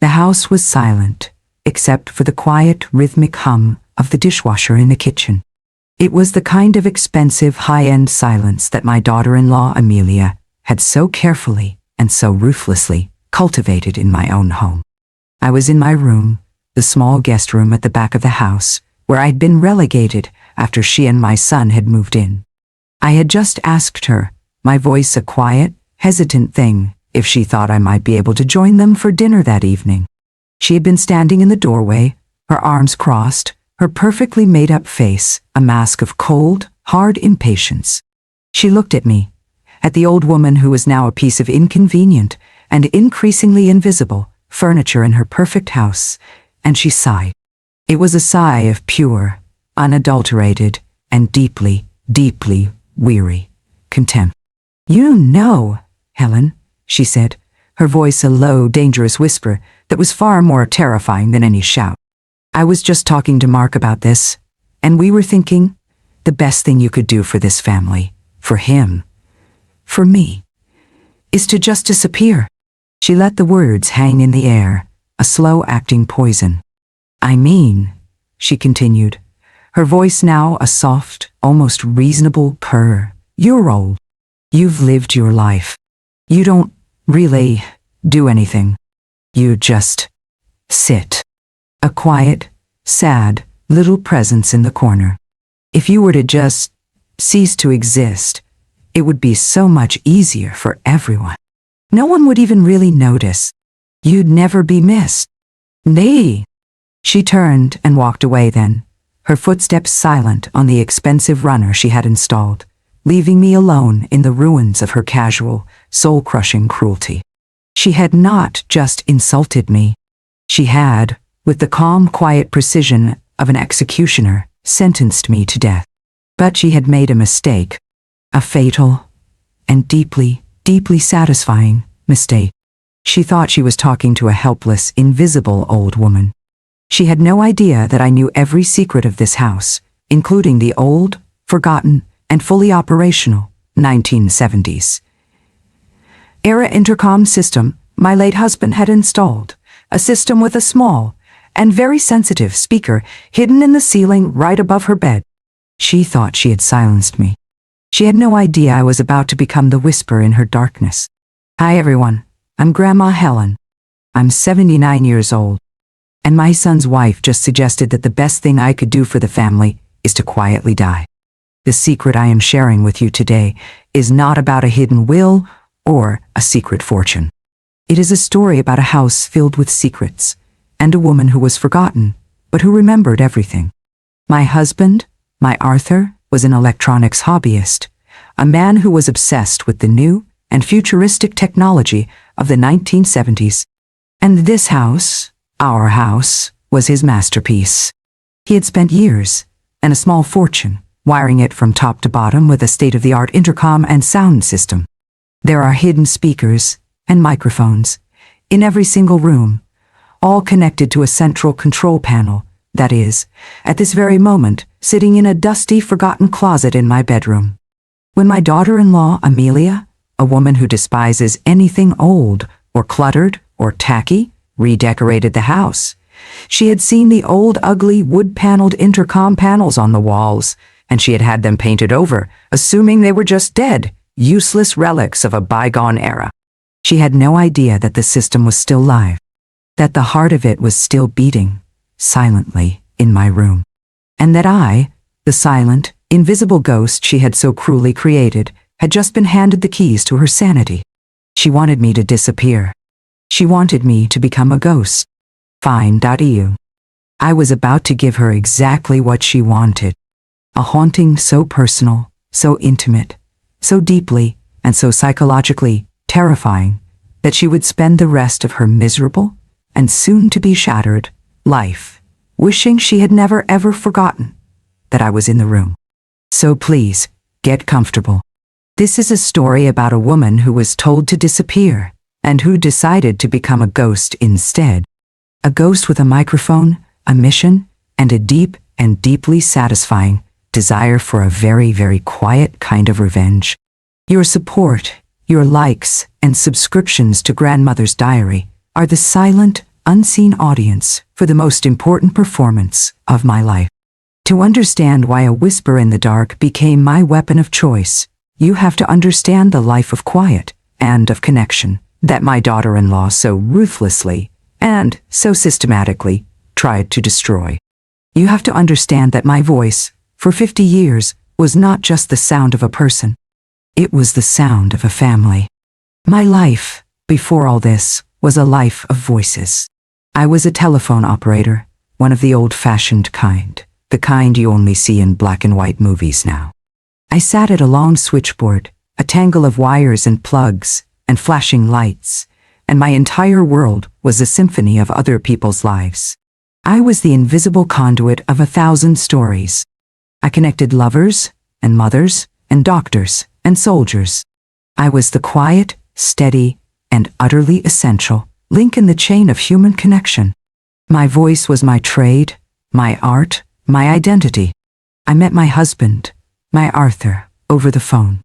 The house was silent, except for the quiet, rhythmic hum of the dishwasher in the kitchen. It was the kind of expensive, high-end silence that my daughter-in-law, Amelia, had so carefully and so ruthlessly cultivated in my own home. I was in my room, the small guest room at the back of the house, where I'd been relegated after she and my son had moved in. I had just asked her, my voice a quiet, hesitant thing, if she thought I might be able to join them for dinner that evening. She had been standing in the doorway, her arms crossed, her perfectly made-up face a mask of cold, hard impatience. She looked at me, at the old woman who was now a piece of inconvenient and increasingly invisible furniture in her perfect house, and she sighed. It was a sigh of pure, unadulterated, and deeply, deeply weary contempt. "You know, Helen," she said, her voice a low, dangerous whisper that was far more terrifying than any shout. "I was just talking to Mark about this, and we were thinking, the best thing you could do for this family, for him, for me, is to just disappear." She let the words hang in the air, a slow-acting poison. "I mean," she continued, her voice now a soft, almost reasonable purr, "you're old. You've lived your life. You don't really do anything. You just sit. A quiet, sad, little presence in the corner. If you were to just cease to exist, it would be so much easier for everyone. No one would even really notice. You'd never be missed. Nay." She turned and walked away then, her footsteps silent on the expensive runner she had installed, leaving me alone in the ruins of her casual, soul-crushing cruelty. She had not just insulted me. She had, with the calm, quiet precision of an executioner, sentenced me to death. But she had made a mistake, a fatal and deeply, deeply satisfying mistake. She thought she was talking to a helpless, invisible old woman. She had no idea that I knew every secret of this house, including the old, forgotten, and fully operational 1970s era intercom system my late husband had installed, a system with a small and very sensitive speaker hidden in the ceiling right above her bed. She thought she had silenced me. She had no idea I was about to become the whisper in her darkness. "Hi everyone, I'm Grandma Helen. I'm 79 years old, and my son's wife just suggested that the best thing I could do for the family is to quietly die. The secret I am sharing with you today is not about a hidden will or a secret fortune. It is a story about a house filled with secrets, and a woman who was forgotten, but who remembered everything. My husband, my Arthur, was an electronics hobbyist, a man who was obsessed with the new and futuristic technology of the 1970s. And this house, our house, was his masterpiece. He had spent years, and a small fortune, wiring it from top to bottom with a state-of-the-art intercom and sound system. There are hidden speakers and microphones in every single room, all connected to a central control panel that is, at this very moment, sitting in a dusty, forgotten closet in my bedroom. When my daughter-in-law, Amelia, a woman who despises anything old or cluttered or tacky, redecorated the house, she had seen the old, ugly, wood-paneled intercom panels on the walls, and she had had them painted over, assuming they were just dead, useless relics of a bygone era. She had no idea that the system was still live, that the heart of it was still beating, silently, in my room, and that I, the silent, invisible ghost she had so cruelly created, had just been handed the keys to her sanity. She wanted me to disappear. She wanted me to become a ghost. Fine.eu. I was about to give her exactly what she wanted. A haunting so personal, so intimate, so deeply, and so psychologically terrifying that she would spend the rest of her miserable and soon-to-be shattered life wishing she had never ever forgotten that I was in the room. So please, get comfortable. This is a story about a woman who was told to disappear and who decided to become a ghost instead. A ghost with a microphone, a mission, and a deep and deeply satisfying desire for a very, very quiet kind of revenge. Your support, your likes, and subscriptions to Grandmother's Diary are the silent, unseen audience for the most important performance of my life. To understand why a whisper in the dark became my weapon of choice, you have to understand the life of quiet and of connection that my daughter-in-law so ruthlessly and so systematically tried to destroy. You have to understand that my voice, for 50 years, was not just the sound of a person. It was the sound of a family. My life, before all this, was a life of voices. I was a telephone operator, one of the old-fashioned kind, the kind you only see in black and white movies now. I sat at a long switchboard, a tangle of wires and plugs and flashing lights, and my entire world was a symphony of other people's lives. I was the invisible conduit of 1,000 stories. I connected lovers and mothers and doctors and soldiers. I was the quiet, steady, and utterly essential link in the chain of human connection. My voice was my trade, my art, my identity. I met my husband, my Arthur, over the phone.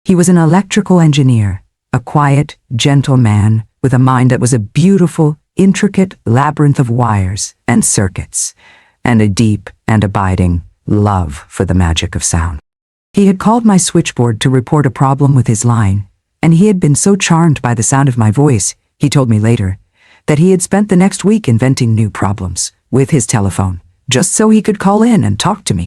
He was an electrical engineer, a quiet, gentle man with a mind that was a beautiful, intricate labyrinth of wires and circuits, and a deep and abiding love for the magic of sound. He had called my switchboard to report a problem with his line, and he had been so charmed by the sound of my voice, he told me later, that he had spent the next week inventing new problems with his telephone, just so he could call in and talk to me.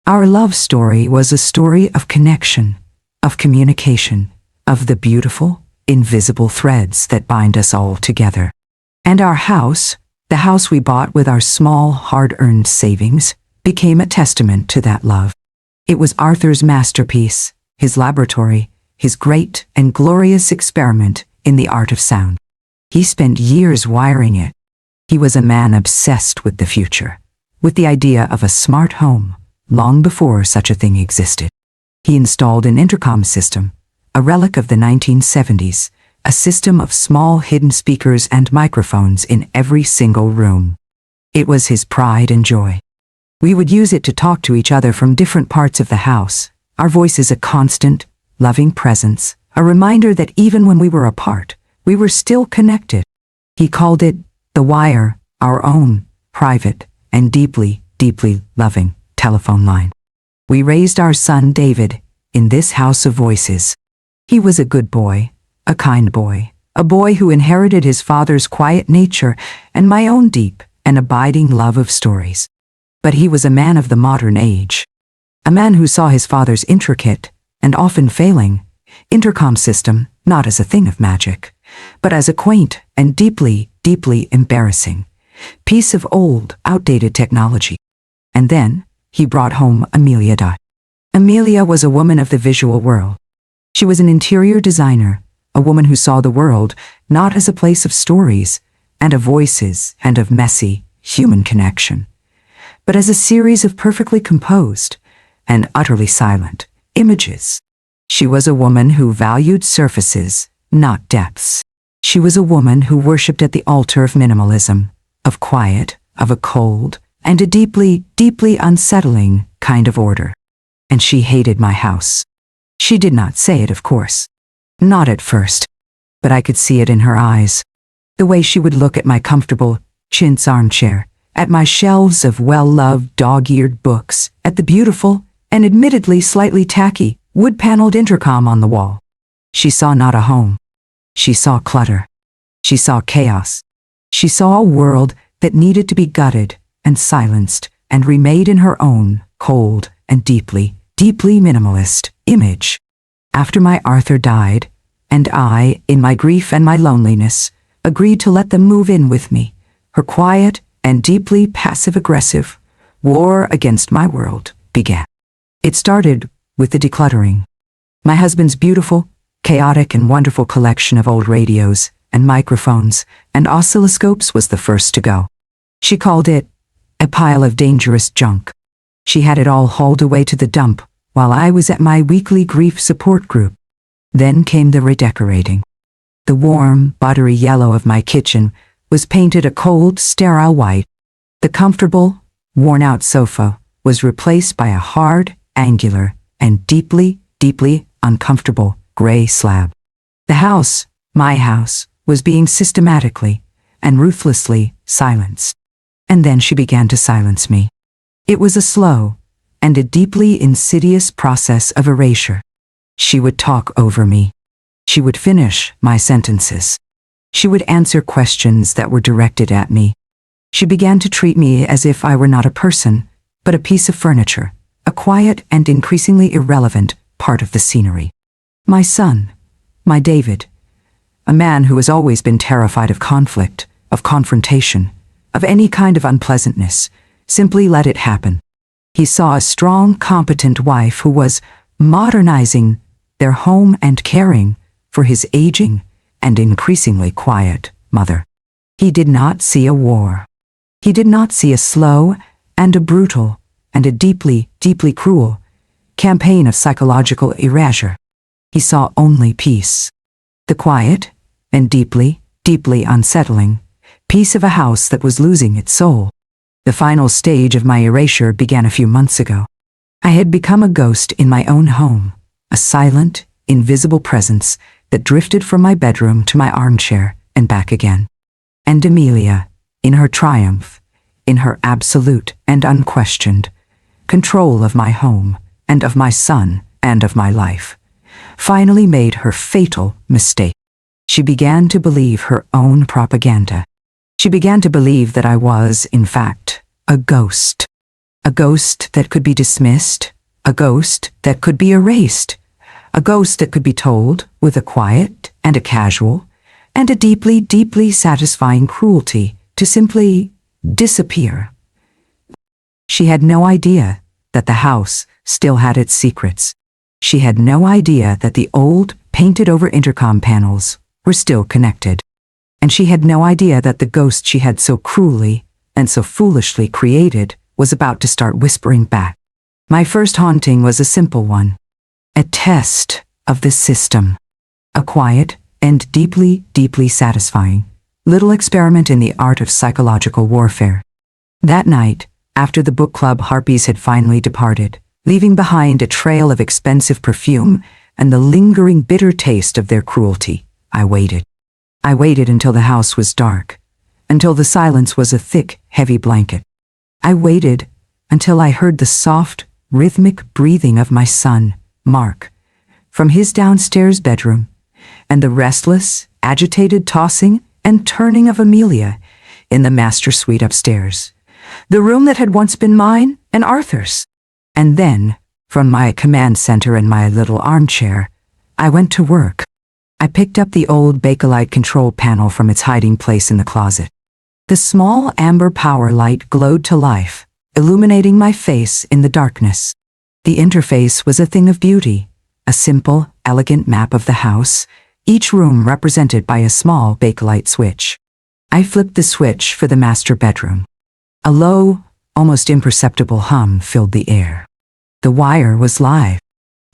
Our love story was a story of connection, of communication, of the beautiful, invisible threads that bind us all together. And our house, the house we bought with our small, hard-earned savings, became a testament to that love. It was Arthur's masterpiece, his laboratory, his great and glorious experiment in the art of sound. He spent years wiring it. He was a man obsessed with the future, with the idea of a smart home, long before such a thing existed. He installed an intercom system, a relic of the 1970s, a system of small hidden speakers and microphones in every single room. It was his pride and joy. We would use it to talk to each other from different parts of the house, our voices a constant, loving presence, a reminder that even when we were apart, we were still connected. He called it the wire, our own, private, and deeply, deeply loving telephone line. We raised our son David in this house of voices. He was a good boy, a kind boy, a boy who inherited his father's quiet nature and my own deep and abiding love of stories. But he was a man of the modern age, a man who saw his father's intricate and often failing intercom system not as a thing of magic, but as a quaint and deeply, deeply embarrassing piece of old, outdated technology. And then he brought home Amelia. Amelia was a woman of the visual world. She was an interior designer, a woman who saw the world not as a place of stories and of voices and of messy, human connection, but as a series of perfectly composed and utterly silent images. She was a woman who valued surfaces, not depths. She was a woman who worshipped at the altar of minimalism, of quiet, of a cold, and a deeply, deeply unsettling kind of order. And she hated my house. She did not say it, of course. Not at first. But I could see it in her eyes. The way she would look at my comfortable chintz armchair, at my shelves of well-loved dog-eared books, at the beautiful and admittedly slightly tacky wood-paneled intercom on the wall. She saw not a home. She saw clutter. She saw chaos. She saw a world that needed to be gutted and silenced and remade in her own cold and deeply, deeply minimalist image. After my Arthur died, and I, in my grief and my loneliness, agreed to let them move in with me, her quiet and deeply passive-aggressive war against my world began. It started with the decluttering. My husband's beautiful, chaotic and wonderful collection of old radios and microphones and oscilloscopes was the first to go. She called it a pile of dangerous junk. She had it all hauled away to the dump while I was at my weekly grief support group. Then came the redecorating. The warm, buttery yellow of my kitchen was painted a cold, sterile white. The comfortable, worn-out sofa was replaced by a hard, angular, and deeply, deeply uncomfortable gray slab. The house, my house, was being systematically, and ruthlessly silence. And then she began to silence me. It was a slow and a deeply insidious process of erasure. She would talk over me. She would finish my sentences. She would answer questions that were directed at me. She began to treat me as if I were not a person, but a piece of furniture, a quiet and increasingly irrelevant part of the scenery. My son, my David, a man who has always been terrified of conflict, of confrontation, of any kind of unpleasantness, simply let it happen. He saw a strong, competent wife who was modernizing their home and caring for his aging and increasingly quiet mother. He did not see a war. He did not see a slow and a brutal and a deeply, deeply cruel campaign of psychological erasure. He saw only peace. The quiet and deeply, deeply unsettling peace of a house that was losing its soul. The final stage of my erasure began a few months ago. I had become a ghost in my own home, a silent, invisible presence that drifted from my bedroom to my armchair and back again. And Amelia, in her triumph, in her absolute and unquestioned control of my home and of my son and of my life, finally made her fatal mistake. She began to believe her own propaganda. She began to believe that I was, in fact, a ghost that could be dismissed, a ghost that could be erased, a ghost that could be told with a quiet and a casual and a deeply, deeply satisfying cruelty to simply disappear. She had no idea that the house still had its secrets. She had no idea that the old, painted-over intercom panels were still connected. And she had no idea that the ghost she had so cruelly and so foolishly created was about to start whispering back. My first haunting was a simple one. A test of the system. A quiet and deeply, deeply satisfying little experiment in the art of psychological warfare. That night, after the book club harpies had finally departed, leaving behind a trail of expensive perfume and the lingering bitter taste of their cruelty, I waited. I waited until the house was dark, until the silence was a thick, heavy blanket. I waited until I heard the soft, rhythmic breathing of my son, Mark, from his downstairs bedroom, and the restless, agitated tossing and turning of Amelia in the master suite upstairs, the room that had once been mine and Arthur's. And then, from my command center in my little armchair, I went to work. I picked up the old Bakelite control panel from its hiding place in the closet. The small amber power light glowed to life, illuminating my face in the darkness. The interface was a thing of beauty, a simple, elegant map of the house, each room represented by a small Bakelite switch. I flipped the switch for the master bedroom. A low, almost imperceptible hum filled the air. The wire was live.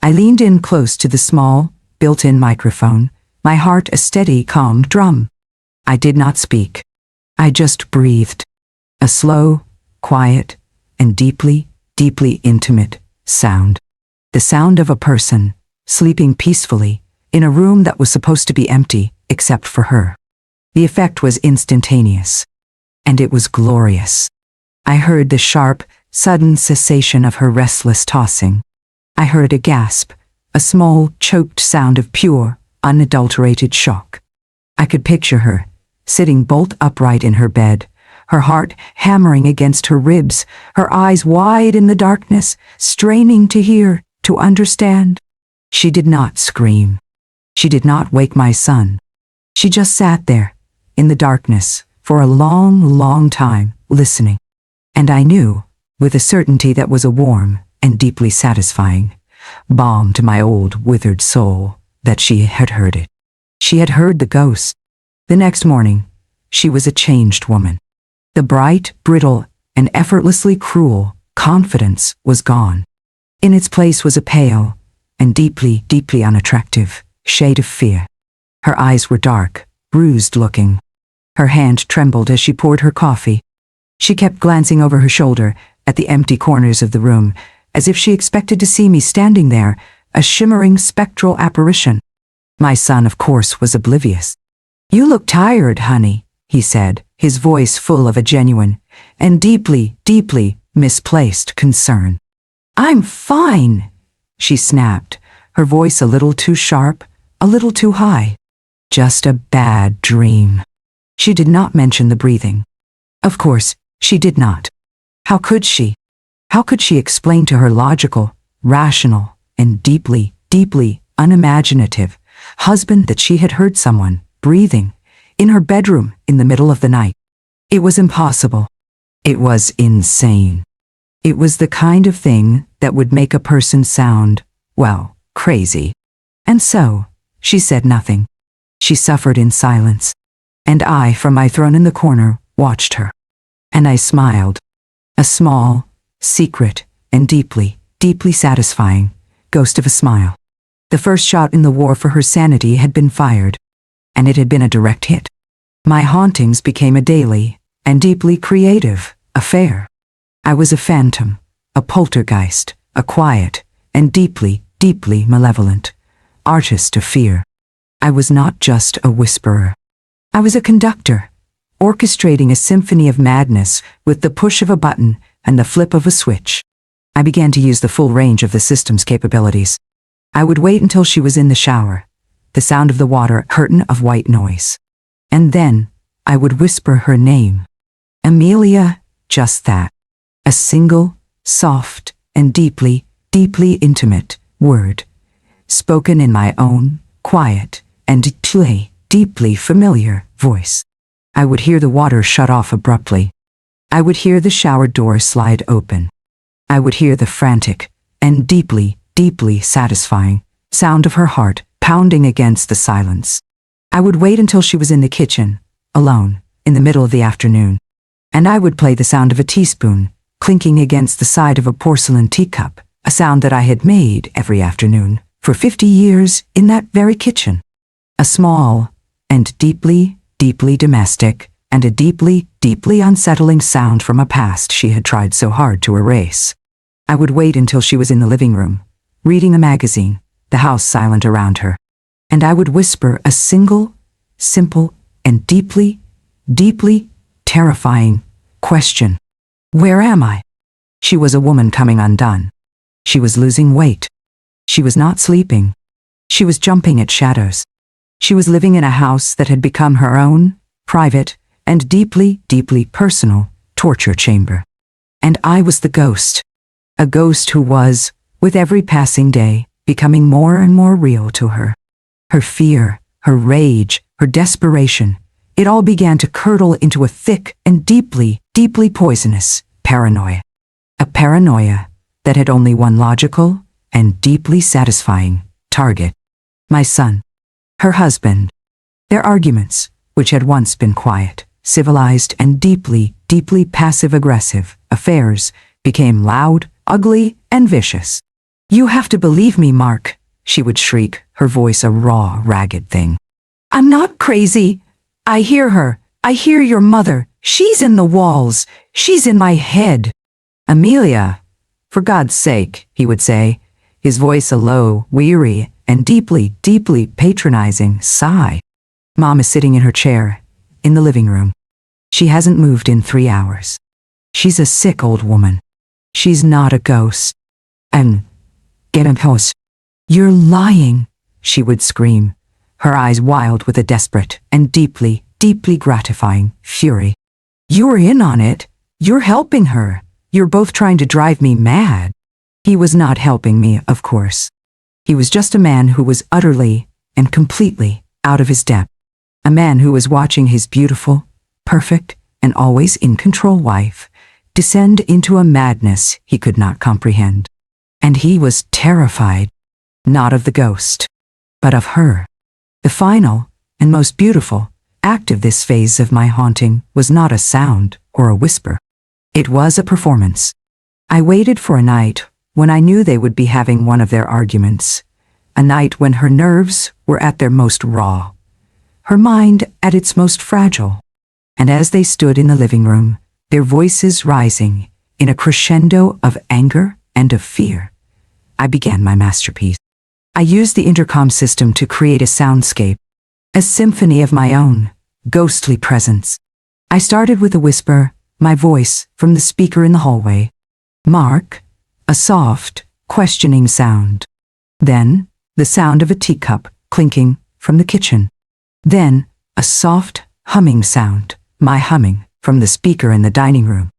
I leaned in close to the small, built-in microphone, my heart a steady, calm drum. I did not speak. I just breathed. A slow, quiet, and deeply, deeply intimate sound. The sound of a person, sleeping peacefully, in a room that was supposed to be empty, except for her. The effect was instantaneous. And it was glorious. I heard the sharp, sudden cessation of her restless tossing. I heard a gasp, a small, choked sound of pure, unadulterated shock. I could picture her, sitting bolt upright in her bed, her heart hammering against her ribs, her eyes wide in the darkness, straining to hear, to understand. She did not scream. She did not wake my son. She just sat there, in the darkness, for a long, long time, listening. And I knew, with a certainty that was a warm and deeply satisfying balm to my old, withered soul, that she had heard it. She had heard the ghost. The next morning, she was a changed woman. The bright, brittle, and effortlessly cruel confidence was gone. In its place was a pale and deeply, deeply unattractive shade of fear. Her eyes were dark, bruised-looking. Her hand trembled as she poured her coffee. She kept glancing over her shoulder at the empty corners of the room, as if she expected to see me standing there, a shimmering spectral apparition. My son, of course, was oblivious. "You look tired, honey," he said, his voice full of a genuine and deeply, deeply misplaced concern. I'm fine, she snapped, her voice a little too sharp, a little too high. Just a bad dream. She did not mention the breathing. Of course, she did not. How could she? How could she explain to her logical, rational, and deeply, deeply unimaginative husband that she had heard someone breathing in her bedroom in the middle of the night? It was impossible. It was insane. It was the kind of thing that would make a person sound, well, crazy. And so, she said nothing. She suffered in silence. And I, from my throne in the corner, watched her. And I smiled. A small, secret, and deeply, deeply satisfying ghost of a smile. The first shot in the war for her sanity had been fired. And it had been a direct hit. My hauntings became a daily, and deeply creative, affair. I was a phantom, a poltergeist, a quiet, and deeply, deeply malevolent artist of fear. I was not just a whisperer. I was a conductor, orchestrating a symphony of madness with the push of a button and the flip of a switch. I began to use the full range of the system's capabilities. I would wait until she was in the shower, the sound of the water, curtain of white noise. And then I would whisper her name. Amelia, just that. A single, soft, and deeply, deeply intimate word, spoken in my own, quiet, and deeply familiar voice. I would hear the water shut off abruptly. I would hear the shower door slide open. I would hear the frantic and deeply, deeply satisfying sound of her heart pounding against the silence. I would wait until she was in the kitchen, alone, in the middle of the afternoon. And I would play the sound of a teaspoon clinking against the side of a porcelain teacup, a sound that I had made every afternoon for 50 years in that very kitchen. A small and deeply, deeply domestic and a deeply, deeply unsettling sound from a past she had tried so hard to erase. I would wait until she was in the living room, reading a magazine, the house silent around her. And I would whisper a single, simple, and deeply, deeply terrifying question. Where am I? She was a woman coming undone. She was losing weight. She was not sleeping. She was jumping at shadows. She was living in a house that had become her own, private, and deeply, deeply personal torture chamber. And I was the ghost. A ghost who was, with every passing day, becoming more and more real to her. Her fear, her rage, her desperation, it all began to curdle into a thick and deeply, deeply poisonous paranoia. A paranoia that had only one logical and deeply satisfying target. My son. Her husband. Their arguments, which had once been quiet, civilized, and deeply, deeply passive-aggressive affairs, became loud, ugly, and vicious. You have to believe me, Mark, she would shriek, her voice a raw, ragged thing. I'm not crazy. I hear her. I hear your mother. She's in the walls. She's in my head. Amelia, for God's sake, he would say, his voice a low, weary, and deeply, deeply patronizing sigh. Mom is sitting in her chair, in the living room. She hasn't moved in 3 hours. She's a sick old woman. She's not a ghost. And get a house. You're lying, she would scream, her eyes wild with a desperate and deeply, deeply gratifying fury. You're in on it. You're helping her. You're both trying to drive me mad. He was not helping me, of course. He was just a man who was utterly and completely out of his depth. A man who was watching his beautiful, perfect, and always in control wife descend into a madness he could not comprehend. And he was terrified, not of the ghost, but of her. The final and most beautiful act of this phase of my haunting was not a sound or a whisper. It was a performance. I waited for a night when I knew they would be having one of their arguments, a night when her nerves were at their most raw, her mind at its most fragile. And as they stood in the living room, their voices rising in a crescendo of anger and of fear, I began my masterpiece. I used the intercom system to create a soundscape, a symphony of my own, ghostly presence. I started with a whisper, my voice, from the speaker in the hallway. Mark, a soft, questioning sound. Then, the sound of a teacup clinking from the kitchen. Then, a soft, humming sound, my humming, from the speaker in the dining room.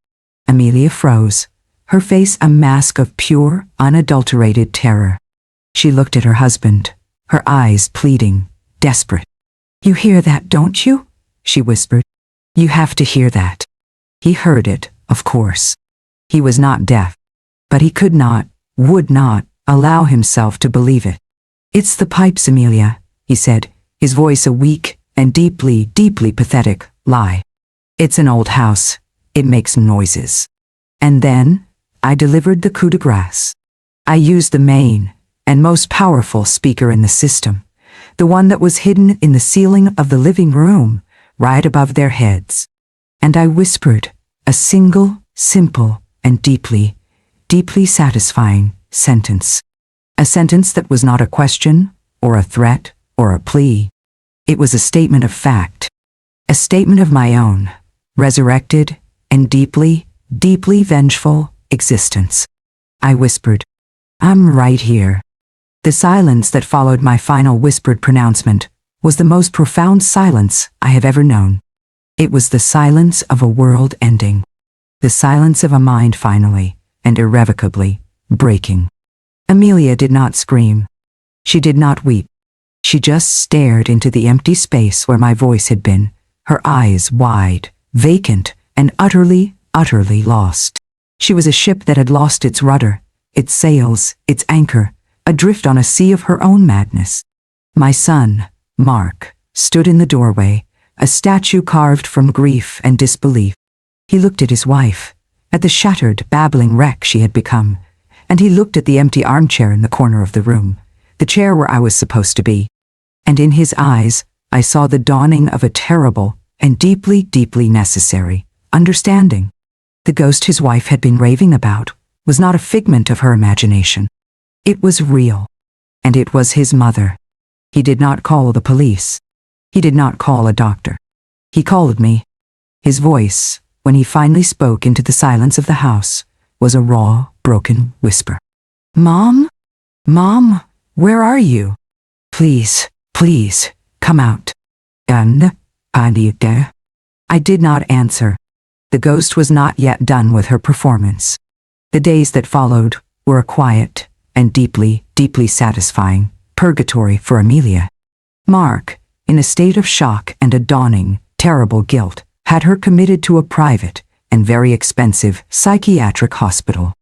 Amelia froze, her face a mask of pure, unadulterated terror. She looked at her husband, her eyes pleading, desperate. "You hear that, don't you?" she whispered. "You have to hear that." He heard it, of course. He was not deaf. But he could not, would not, allow himself to believe it. "It's the pipes, Amelia," he said, his voice a weak and deeply, deeply pathetic lie. "It's an old house. It makes noises." And then, I delivered the coup de grace. I used the main and most powerful speaker in the system, the one that was hidden in the ceiling of the living room, right above their heads. And I whispered a single, simple, and deeply, deeply satisfying sentence. A sentence that was not a question, or a threat, or a plea. It was a statement of fact. A statement of my own, resurrected, and deeply, deeply vengeful existence. I whispered, "I'm right here." The silence that followed my final whispered pronouncement was the most profound silence I have ever known. It was the silence of a world ending. The silence of a mind finally, and irrevocably, breaking. Amelia did not scream. She did not weep. She just stared into the empty space where my voice had been, her eyes wide, vacant, and utterly, utterly lost. She was a ship that had lost its rudder, its sails, its anchor, adrift on a sea of her own madness. My son, Mark, stood in the doorway, a statue carved from grief and disbelief. He looked at his wife, at the shattered, babbling wreck she had become, and he looked at the empty armchair in the corner of the room, the chair where I was supposed to be. And in his eyes, I saw the dawning of a terrible and deeply, deeply necessary understanding. The ghost his wife had been raving about was not a figment of her imagination. It was real. And it was his mother. He did not call the police. He did not call a doctor. He called me. His voice, when he finally spoke into the silence of the house, was a raw, broken whisper. "Mom? Mom, where are you? Please, please, come out." And I did not answer. The ghost was not yet done with her performance. The days that followed were a quiet and deeply, deeply satisfying purgatory for Amelia. Mark, in a state of shock and a dawning, terrible guilt, had her committed to a private and very expensive psychiatric hospital.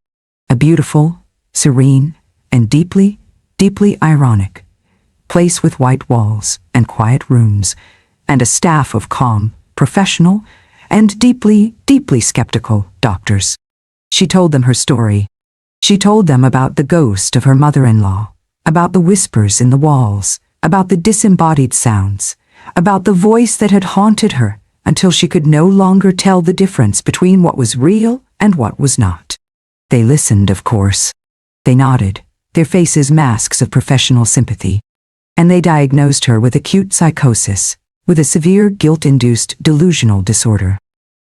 A beautiful, serene, and deeply, deeply ironic place with white walls and quiet rooms, and a staff of calm, professional, and deeply, deeply skeptical doctors. She told them her story. She told them about the ghost of her mother-in-law, about the whispers in the walls, about the disembodied sounds, about the voice that had haunted her until she could no longer tell the difference between what was real and what was not. They listened, of course. They nodded, their faces masks of professional sympathy. And they diagnosed her with acute psychosis, with a severe guilt-induced delusional disorder.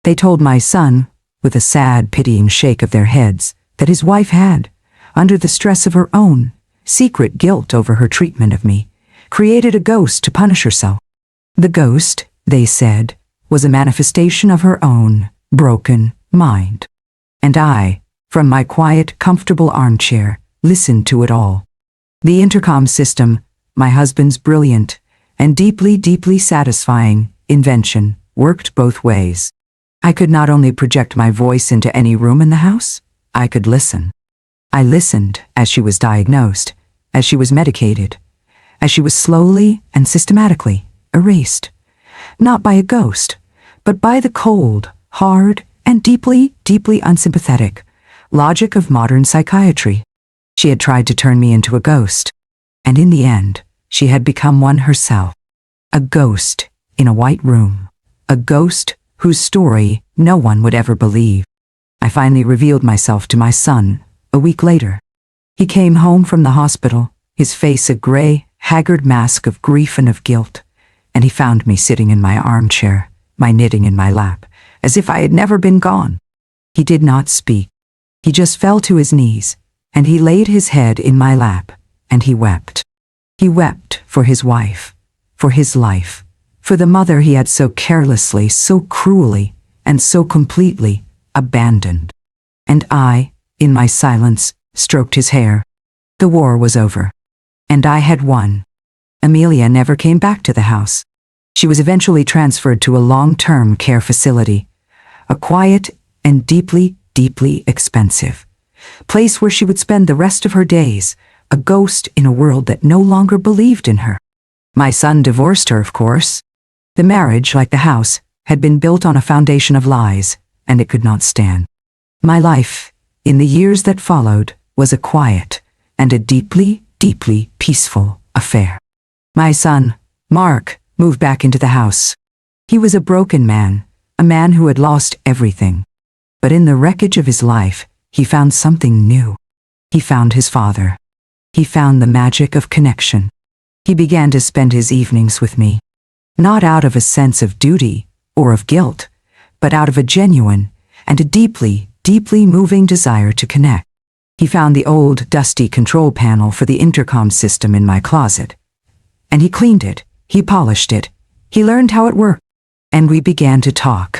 They told my son, with a sad, pitying shake of their heads, that his wife had, under the stress of her own secret guilt over her treatment of me, created a ghost to punish herself. The ghost, they said, was a manifestation of her own broken mind. And I, from my quiet, comfortable armchair, listened to it all. The intercom system, my husband's brilliant and deeply, deeply satisfying invention, worked both ways. I could not only project my voice into any room in the house, I could listen. I listened as she was diagnosed, as she was medicated, as she was slowly and systematically erased, not by a ghost, but by the cold, hard, and deeply, deeply unsympathetic logic of modern psychiatry. She had tried to turn me into a ghost, and in the end, she had become one herself. A ghost in a white room, a ghost whose story no one would ever believe. I finally revealed myself to my son a week later. He came home from the hospital, his face a gray, haggard mask of grief and of guilt, and he found me sitting in my armchair, my knitting in my lap, as if I had never been gone. He did not speak. He just fell to his knees, and he laid his head in my lap, and he wept. He wept for his wife, for his life, for the mother he had so carelessly, so cruelly, and so completely abandoned. And I, in my silence, stroked his hair. The war was over. And I had won. Amelia never came back to the house. She was eventually transferred to a long-term care facility, a quiet and deeply, deeply expensive place where she would spend the rest of her days, a ghost in a world that no longer believed in her. My son divorced her, of course. The marriage, like the house, had been built on a foundation of lies, and it could not stand. My life, in the years that followed, was a quiet and a deeply, deeply peaceful affair. My son, Mark, moved back into the house. He was a broken man, a man who had lost everything. But in the wreckage of his life, he found something new. He found his father. He found the magic of connection. He began to spend his evenings with me, not out of a sense of duty or of guilt, but out of a genuine and a deeply, deeply moving desire to connect. He found the old, dusty control panel for the intercom system in my closet, and he cleaned it, he polished it, he learned how it worked, and we began to talk.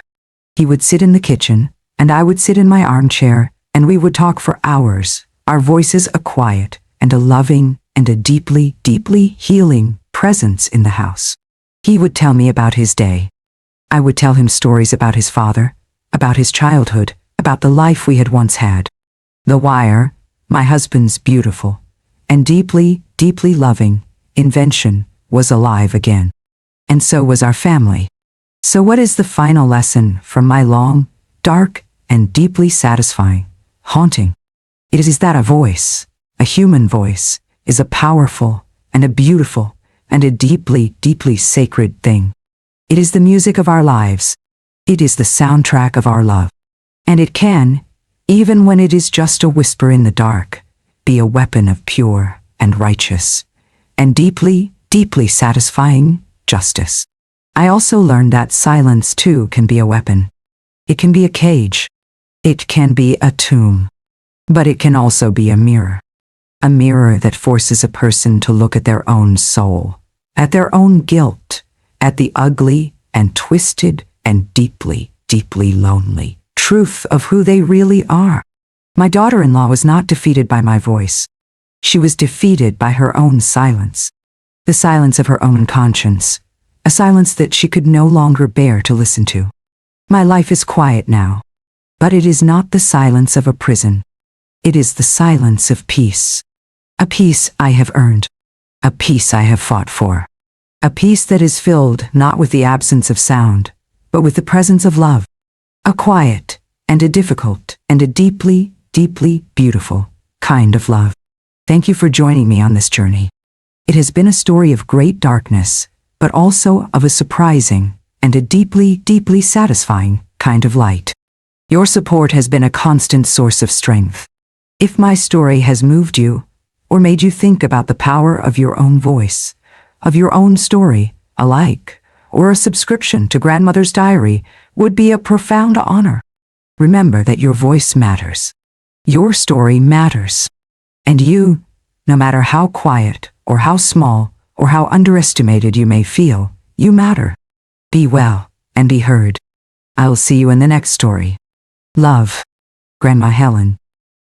He would sit in the kitchen, and I would sit in my armchair, and we would talk for hours, our voices a quiet and a loving and a deeply, deeply healing presence in the house. He would tell me about his day. I would tell him stories about his father, about his childhood, about the life we had once had. The Wire, my husband's beautiful and deeply, deeply loving invention, was alive again. And so was our family. So what is the final lesson from my long, dark, and deeply satisfying, haunting? It is that a voice, a human voice, is a powerful and a beautiful and a deeply, deeply sacred thing. It is the music of our lives. It is the soundtrack of our love. And it can, even when it is just a whisper in the dark, be a weapon of pure and righteous and deeply, deeply satisfying justice. I also learned that silence too can be a weapon. It can be a cage. It can be a tomb. But it can also be a mirror. A mirror that forces a person to look at their own soul, at their own guilt, at the ugly and twisted and deeply, deeply lonely truth of who they really are. My daughter-in-law was not defeated by my voice. She was defeated by her own silence. The silence of her own conscience. A silence that she could no longer bear to listen to. My life is quiet now. But it is not the silence of a prison. It is the silence of peace. A peace I have earned. A peace I have fought for. A peace that is filled not with the absence of sound, but with the presence of love. A quiet and a difficult and a deeply, deeply beautiful kind of love. Thank you for joining me on this journey. It has been a story of great darkness, but also of a surprising and a deeply, deeply satisfying kind of light. Your support has been a constant source of strength. If my story has moved you, or made you think about the power of your own voice, of your own story, a like, or a subscription to Grandmother's Diary would be a profound honor. Remember that your voice matters. Your story matters. And you, no matter how quiet, or how small, or how underestimated you may feel, you matter. Be well, and be heard. I'll see you in the next story. Love, Grandma Helen.